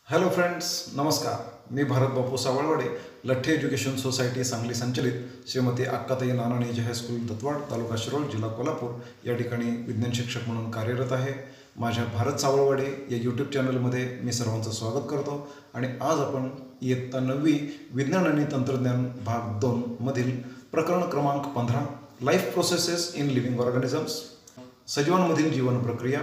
Hello friends, नमस्कार. मी भारत बापू Savalwade, Latthe education society Sangli संचलित Shrimati Akkatai नानाणीजी high school Dattawad, तालुका शिरोळ, जिल्हा कोल्हापूर या ठिकाणी विज्ञान शिक्षक म्हणून कार्यरत आहे. माझ्या भारत सावळवाडे या यूट्यूब चॅनलमध्ये मी सर्वांचं स्वागत करतो. आणि आज आपण इयत्ता 9वी विज्ञान आणि तंत्रज्ञान भाग 2 मधील प्रकरण क्रमांक 15 life processes in living organisms, सजीवांमधील जीवन प्रक्रिया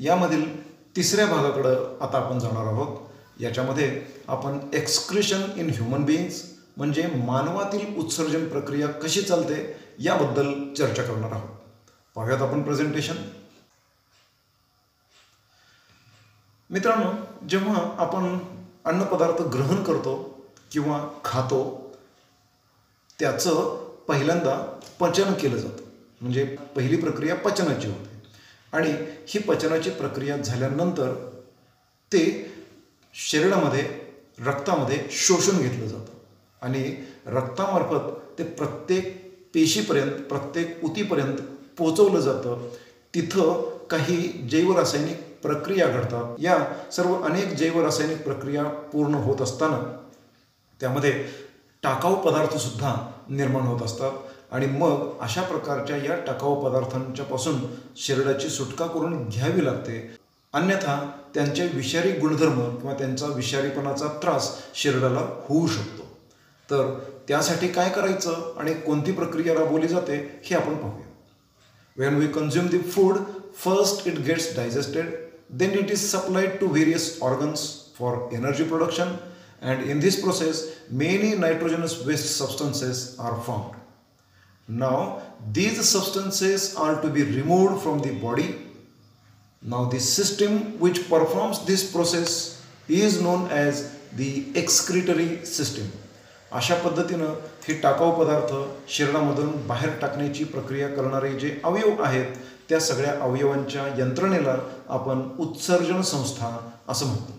यामधील तिसऱ्या भागाकडं आता आपण जाणार आहोत. याच्यामध्ये आपण एक्सक्रिशन इन ह्युमन बीइंग्स म्हणजे मानवातील उत्सर्जन प्रक्रिया कशी चालते याबद्दल चर्चा करणार आहोत. पाहूयात आपण प्रेझेंटेशन. मित्रांनो, जेव्हा आपण अन्नपदार्थ ग्रहण करतो किंवा खातो त्याचं पहिल्यांदा पचन केलं जातं. म्हणजे पहिली प्रक्रिया पचनाची होते आणि ही पचनाची प्रक्रिया झाल्यानंतर ते शरीरामध्ये रक्तामध्ये शोषून घेतलं जातं आणि रक्तामार्फत ते प्रत्येक पेशीपर्यंत, प्रत्येक उतीपर्यंत पोचवलं जातं. तिथं काही जैवरासायनिक प्रक्रिया घडतात. या सर्व अनेक जैवरासायनिक प्रक्रिया पूर्ण होत असताना त्यामध्ये टाकाऊ पदार्थसुद्धा निर्माण होत असतात आणि मग अशा प्रकारच्या या टाकाऊ पदार्थांच्यापासून शरीराची सुटका करून घ्यावी लागते. अन्यथा त्यांचे विषारी गुणधर्म किंवा त्यांचा विषारीपणाचा त्रास शरीराला होऊ शकतो. तर त्यासाठी काय करायचं आणि कोणती प्रक्रिया राबवली जाते हे आपण पाहूया. When we consume the food, first it gets digested, then it is supplied to various organs for energy production, and in this process many nitrogenous waste substances are formed. Now these substances are to be removed from the body. Now the system which performs this process is known as the excretory system. अशा पद्धतीनं हे टाकाऊ पदार्थ शरीरामधून बाहेर टाकण्याची प्रक्रिया करणारे जे अवयव आहेत त्या सगळ्या अवयवांच्या यंत्रणेला आपण उत्सर्जन संस्था असं म्हणतो.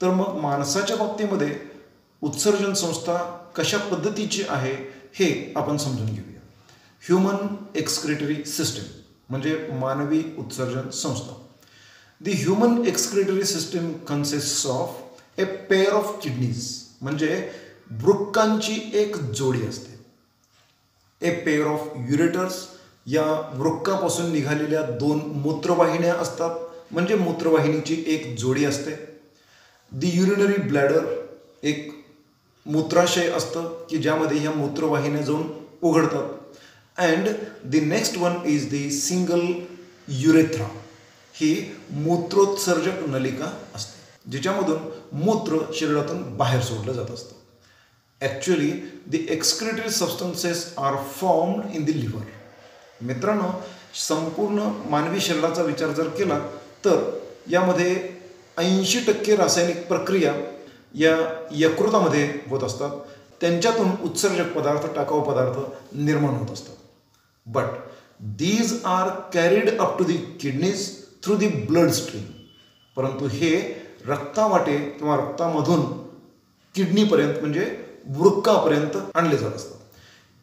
तर मग माणसाच्या बाबतीमध्ये उत्सर्जन संस्था कशा पद्धतीची आहे हे आपण समजून घेऊया. ह्युमन एक्सक्रिटरी सिस्टीम म्हणजे मानवी उत्सर्जन संस्था. The human excretory system कन्सिस्ट्स of A pair of kidneys म्हणजे वृक्कांची एक जोडी असते. ए पेअर ऑफ युरेटर्स या वृक्कापासून निघालेल्या 2 मूत्रवाहिन्या असतात म्हणजे मूत्रवाहिनीची एक जोडी असते. द युरिनरी ब्लॅडर एक मूत्राशय असतं की ज्यामध्ये ह्या मूत्रवाहिन्या जाऊन उघडतात. And the next one is the single urethra, ही मूत्रोत्सर्जक नलिका असते जिच्यामधून मूत्र शरीरातून बाहेर सोडलं जात असतं. Actually the excretory substances are formed in the liver. मित्रांनो, संपूर्ण मानवी शरीराचा विचार जर केला तर यामध्ये 80% रासायनिक प्रक्रिया या यकृतामध्ये होत असतात. त्यांच्यातून उत्सर्जक पदार्थ, टाकाऊ पदार्थ निर्माण होत असतात. But these are carried up to the kidneys through the blood stream. परंतु हे रक्तावाटे किंवा रक्तामधून किडनीपर्यंत म्हणजे वृक्कापर्यंत आणले जात असतात.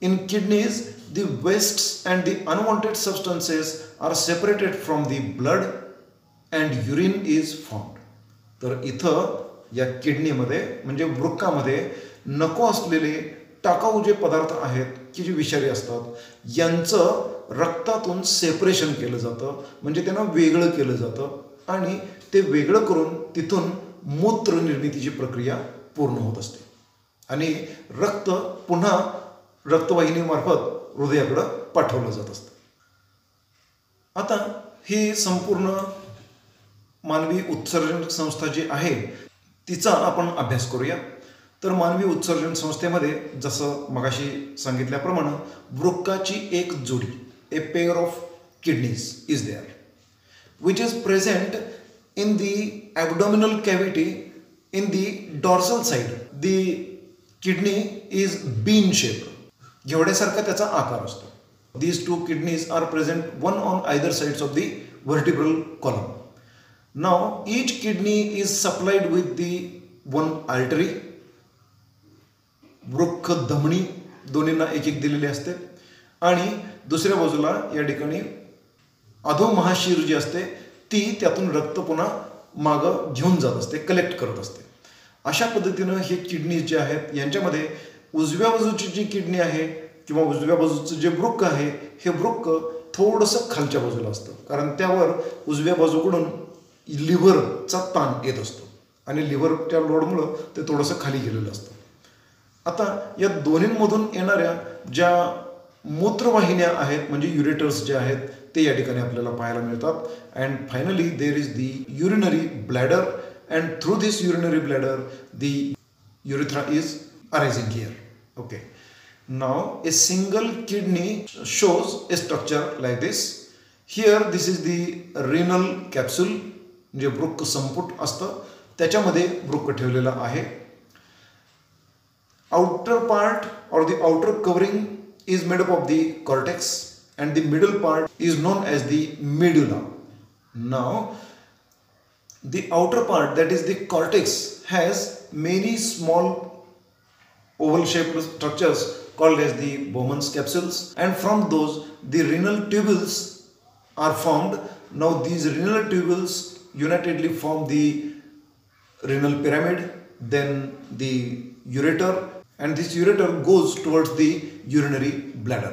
In kidneys the wastes and the unwanted substances are separated from the blood and urine is formed. तर इथं या किडनीमध्ये म्हणजे वृक्कामध्ये नको असलेले टाकाऊ जे पदार्थ आहेत की जे विषारी असतात यांचं रक्तातून सेपरेशन केलं जातं म्हणजे त्यांना वेगळं केलं जातं आणि ते वेगळं करून तिथून मूत्र निर्मितीची प्रक्रिया पूर्ण होत असते आणि रक्त पुन्हा रक्तवाहिनीमार्फत हृदयाकडं पाठवलं जात असतं. आता ही संपूर्ण मानवी उत्सर्जन संस्था जी आहे तिचा आपण अभ्यास करूया. तर मानवी उत्सर्जन संस्थेमध्ये जसं मगाशी सांगितल्याप्रमाणे वृक्काची एक जोडी, a pair of kidneys is there which is present in the abdominal cavity in the dorsal side. The kidney is bean shape, घेवड्यासारखा त्याचा आकार असतो. These 2 kidneys are present one on either sides of the vertebral column. Now each kidney is supplied with the one artery. वृक्क धमनी दोन्हींना एक एक दिलेली असते आणि दुसऱ्या बाजूला या ठिकाणी अधोमहाशीर जी असते ती त्यातून रक्त पुन्हा मागं घेऊन जात असते, कलेक्ट करत असते. अशा पद्धतीनं हे किडनी जे आहेत यांच्यामध्ये उजव्या बाजूची जी किडनी आहे किंवा उजव्या बाजूचं जे वृक्क आहे हे वृक्क थोडंसं खालच्या बाजूला असतं, कारण त्यावर उजव्या बाजूकडून लिव्हरचा ताण येत असतो आणि लिव्हरच्या लोडमुळं ते थोडंसं खाली गेलेलं असतं. आता या दोन्हींमधून येणाऱ्या ज्या मूत्रवाहिन्या आहेत म्हणजे युरेटर्स जे आहेत ते या ठिकाणी आपल्याला पाहायला मिळतात. And finally there is the urinary bladder, and through this urinary bladder the urethra is arising here. Okay, now a single kidney shows A structure like this. Here this is the renal capsule, म्हणजे वृक्क संपुट असतं, त्याच्यामध्ये वृक्क ठेवलेला आहे. Outer part or the outer covering is made up of the cortex and the middle part is known as the medulla. Now, the outer part, that is the cortex, has many small oval-shaped structures called as the Bowman's capsules, and from those the renal tubules are formed. Now, these renal tubules unitedly form the renal pyramid, then the ureter, and this ureter goes towards the urinary bladder.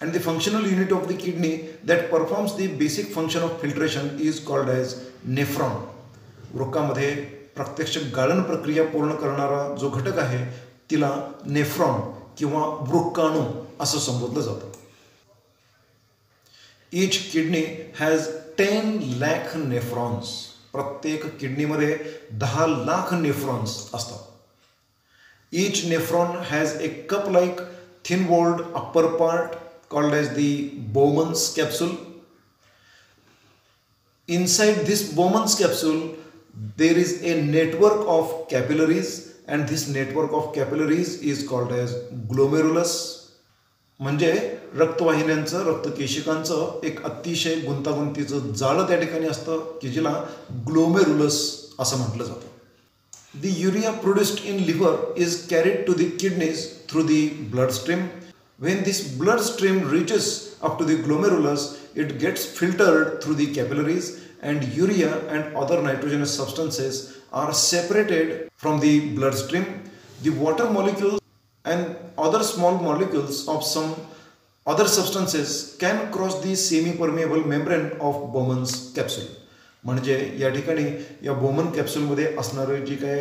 And the functional unit of the kidney that performs the basic function of filtration is called as nephron. वृक्कामध्ये प्रत्यक्ष गाळण प्रक्रिया पूर्ण करणारा जो घटक आहे तिला nephron किंवा वृक्काणू असं संबोधलं जातं. Each kidney has 10 lakh nephrons. प्रत्येक किडनीमध्ये 10 लाख नेफ्रॉन्स असतात. Each nephron has a cup-like thin-walled upper part called as the Bowman's capsule. Inside this Bowman's capsule, there is a network of capillaries, and this network of capillaries is called as glomerulus. म्हणजे रक्तवाहिन्यांचं, रक्तकेशिकांचं एक अतिशय गुंतागुंतीचं जाळं त्या ठिकाणी असतं की जिला ग्लोमेरुलस असं म्हटलं जातं. The urea produced in liver is carried to the kidneys through the bloodstream. When this bloodstream reaches up to the glomerulus, it gets filtered through the capillaries, and urea and other nitrogenous substances are separated from the bloodstream. The water molecules and other small molecules of some other substances can cross the semi-permeable membrane of Bowman's capsule. म्हणजे या ठिकाणी या बोमन कॅप्सूलमध्ये असणारं जे काय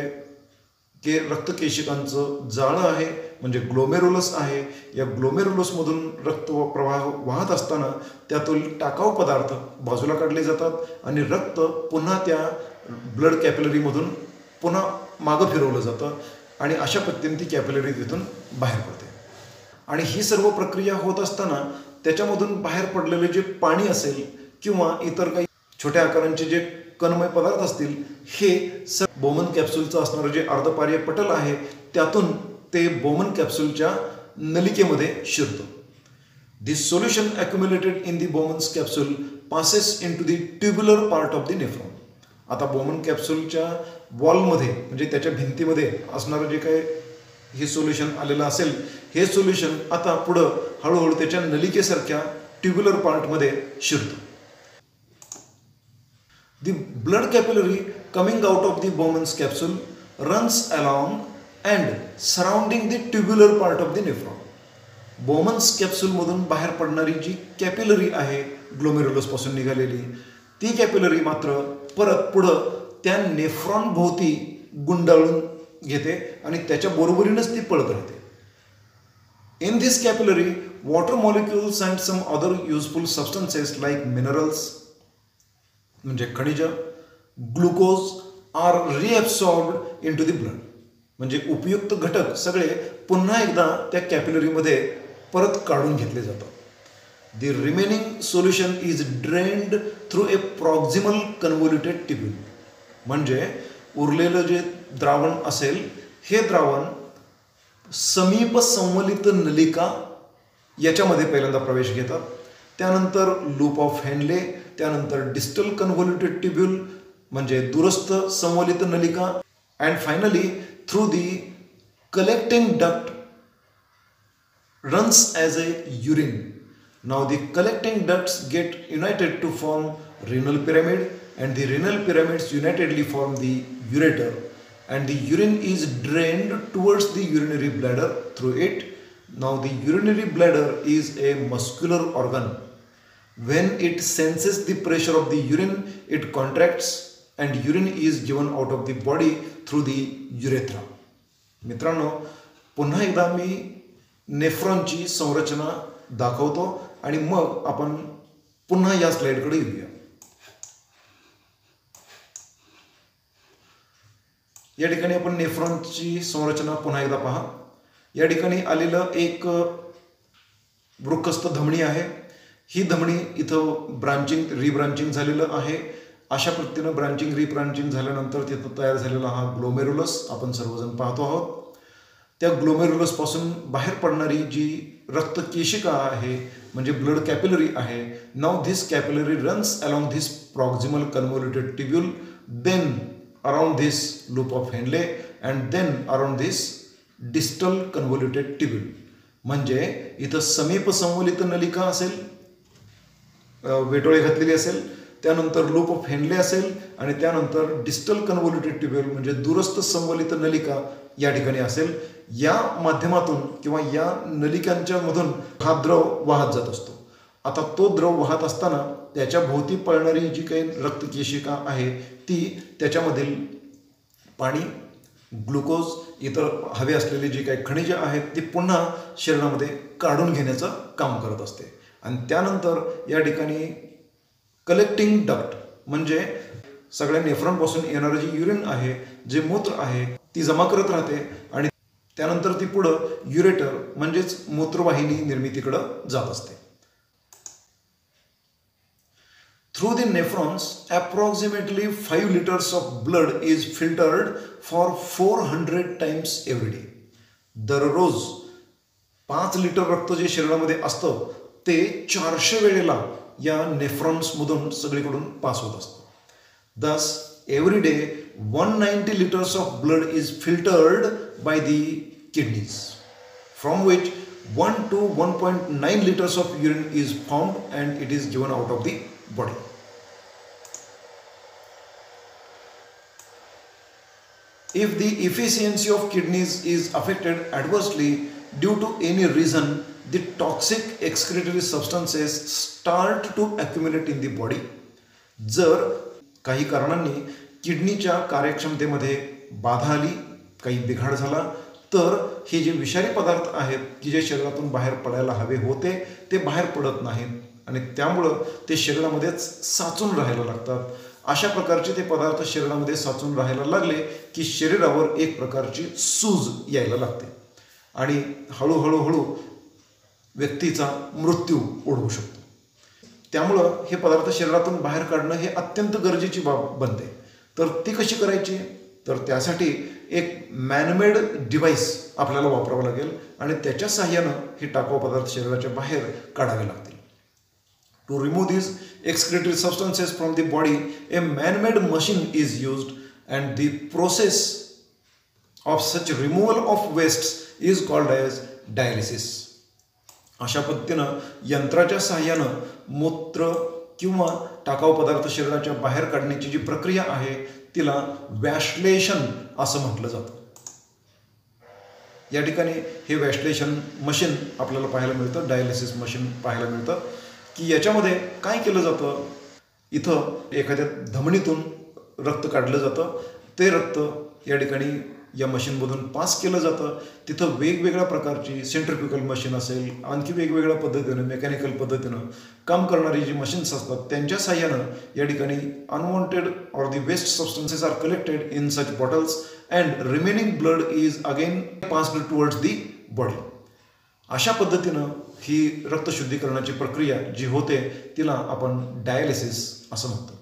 रक्तकेशिकांचं जाळं आहे म्हणजे ग्लोमेरुलस आहे, या ग्लोमेरुलसमधून रक्त प्रवाह वाहत असताना त्यातील टाकाऊ पदार्थ बाजूला काढले जातात आणि रक्त पुन्हा त्या ब्लड कॅपिलरीमधून पुन्हा मागं फिरवलं जातं आणि अशा पद्धतीने ती कॅपिलरी तिथून बाहेर पडते. आणि ही सर्व प्रक्रिया होत असताना त्याच्यामधून बाहेर पडलेले जे पाणी असेल किंवा इतर काही छोट्या आकारांचे जे कणमय पदार्थ असतील हे बोमन कॅप्सूलचं असणारं जे अर्धपार्य पटल आहे त्यातून ते बोमन कॅप्सूलच्या नलिकेमध्ये शिरतं. This solution accumulated in the Bowman's capsule passes in to the tubular part of the nephron. आता बोमन कॅप्सूलच्या वॉलमध्ये म्हणजे त्याच्या भिंतीमध्ये असणारं जे काय हे सोल्युशन आलेलं असेल हे सोल्युशन आता पुढं हळूहळू त्याच्या नलिकेसारख्या ट्युब्युलर पार्टमध्ये शिरतं. The blood capillary coming out of the Bowman's capsule runs along and surrounding the tubular part of the nephron. Bowman's capsule मधून बाहेर पडणारी जी कॅपिलरी आहे ग्लोमेरुलस पासून निघालेली ती कॅपिलरी मात्र परत पुढं त्या नेफ्रॉन भोवती गुंडाळून घेते आणि त्याच्या बरोबरीनंच ती पळत राहते. In this capillary, water molecules and some other useful substances like minerals म्हणजे खनिज, glucose are reabsorbed in to the blood. म्हणजे उपयुक्त घटक सगळे पुन्हा एकदा त्या कॅपिलरीमध्ये परत काढून घेतले जातात. The remaining solution is drained through a proximal convoluted tubule. म्हणजे उरलेलं जे द्रावण असेल हे द्रावण समीप संवलित नलिका याच्यामध्ये पहिल्यांदा प्रवेश घेतात, त्यानंतर लूप ऑफ हेनले, त्यानंतर डिस्टल कन्व्होल्युटेड ट्यूब्यूल म्हणजे दूरस्थ संवलित नलिका, and finally through the collecting duct runs as a urine. Now the collecting ducts get united to form renal pyramid, and the renal pyramids unitedly form the ureter, and the urine is drained towards the urinary bladder through it. Now the urinary bladder is a muscular organ. When it senses the pressure of the urine, it contracts and urine is given out of the body through the urethra. मित्रांनो, पुन्हा एकदा मी नेफ्रॉनची संरचना दाखवतो आणि मग आपण पुन्हा या स्लाइडकडे येऊया. या ठिकाणी आपण नेफ्रॉनची संरचना पुन्हा एकदा पहा. या ठिकाणी आलेलं एक वृक्कस्थ धमनी आहे. ही धमनी इथं रिब्रांचिंग झालेलं आहे. अशा पद्धतीनं रिब्रांचिंग झाल्यानंतर तिथं तयार झालेला हा ग्लोमेरुलस आपण सर्वजण पाहतो आहोत. त्या ग्लोमेरुलस पासून बाहेर पडणारी जी रक्तकेशिका आहे म्हणजे ब्लड कॅपिलरी आहे. Now this capillary runs along this proximal convoluted tubule, then around this loop of Henle and then around this distal convoluted tubule. म्हणजे इथं समीप संवलित नलिका असेल, वेटोळे घातलेली असेल, त्यानंतर लूप ऑफ हेनले असेल आणि त्यानंतर डिस्टल कन्व्होल्युटेड ट्यूब्यूल म्हणजे दूरस्थ संवलित नलिका या ठिकाणी असेल. या माध्यमातून किंवा या नलिकांच्या मधून हा द्रव वाहत जात असतो. आता तो द्रव वाहत असताना त्याच्या भोवती पळणारी जी काही रक्तकेशिका आहे ती त्याच्यामधील पाणी, ग्लुकोज, इतर हवे असलेली जी काही खनिजे आहेत ती पुन्हा शरीरामध्ये काढून घेण्याचं काम करत असते. आणि त्यानंतर या ठिकाणी कलेक्टिंग डक्ट म्हणजे सगळ्या नेफ्रॉनपासून येणारं जे युरिन आहे, जे मूत्र आहे, ती जमा करत राहते आणि त्यानंतर ती पुढं युरेटर म्हणजेच मूत्रवाहिनी निर्मितीकडे जात असते. Through the nephrons, approximately 5 liters of blood is filtered for 400 times every day. दररोज 5 लिटर रक्त जे शरीरामध्ये असतं ते 400 वेळेला या नेफ्रॉन्स मधून सगळीकडून पास होत असतं. Thus, every day 190 liters of blood is filtered by the kidneys, from which 1 to 1.9 liters of urine is formed and it is given out of the body. If the efficiency of kidneys is affected adversely due to any reason, the toxic excretory substances start to accumulate in the body. जर काही कारणांनी किडनीच्या कार्यक्षमतेमध्ये बाधा आली, काही बिघाड झाला, तर हे जे विषारी पदार्थ आहेत की जे शरीरातून बाहेर पडायला हवे होते ते बाहेर पडत नाहीत आणि त्यामुळं ते शरीरामध्येच साचून राहायला लागतात. अशा प्रकारचे ते पदार्थ शरीरामध्ये साचून राहायला लागले की शरीरावर एक प्रकारची सूज यायला लागते आणि हळूहळू व्यक्तीचा मृत्यू ओढवू शकतो. त्यामुळं हे पदार्थ शरीरातून बाहेर काढणं हे अत्यंत गरजेची बाब बनते. तर ती कशी करायची? तर त्यासाठी एक मॅनमेड डिव्हाइस आपल्याला वापरावं लागेल आणि त्याच्या सहाय्यानं हे टाकाऊ पदार्थ शरीराच्या बाहेर काढावे लागतील. To remove these excretory substances from the body, a man-made machine is used, and the process of such removal of wastes is called as dialysis. अशा पद्धतीनं यंत्राच्या सहाय्यानं मूत्र किंवा टाकाऊ पदार्थ शरीराच्या बाहेर काढण्याची जी प्रक्रिया आहे तिला वॅश्लेशन असं म्हटलं जातं. या ठिकाणी हे वॅश्लेशन मशीन आपल्याला पाहायला मिळतं, डायलिसिस मशीन पाहायला मिळतं की याच्यामध्ये काय केलं जातं, इथं एखाद्या धमनीतून रक्त काढलं जातं. ते रक्त या ठिकाणी या मशीनमधून पास केलं जातं. तिथं वेगवेगळ्या प्रकारची सेंट्रिफ्युगल मशीन असेल, आणखी वेगवेगळ्या पद्धतीनं मेकॅनिकल पद्धतीनं काम करणारी जी मशीन्स असतात त्यांच्या साह्यानं या ठिकाणी unwanted or the waste substances are collected in such bottles and remaining blood is again passed towards the body. अशा पद्धतीनं ही रक्तशुद्धीकरणाची प्रक्रिया जी होते तिला आपण डायलिसिस असं म्हणतो.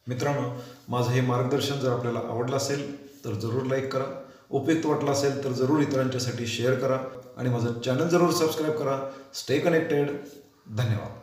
मित्रांनो, माझं हे मार्गदर्शन जर आपल्याला आवडलं असेल तर जरूर लाईक करा, उपयुक्त वाटलं असेल तर जरूर इतरांच्यासाठी शेअर करा आणि माझं चॅनल जरूर सबस्क्राईब करा. Stay connected. धन्यवाद.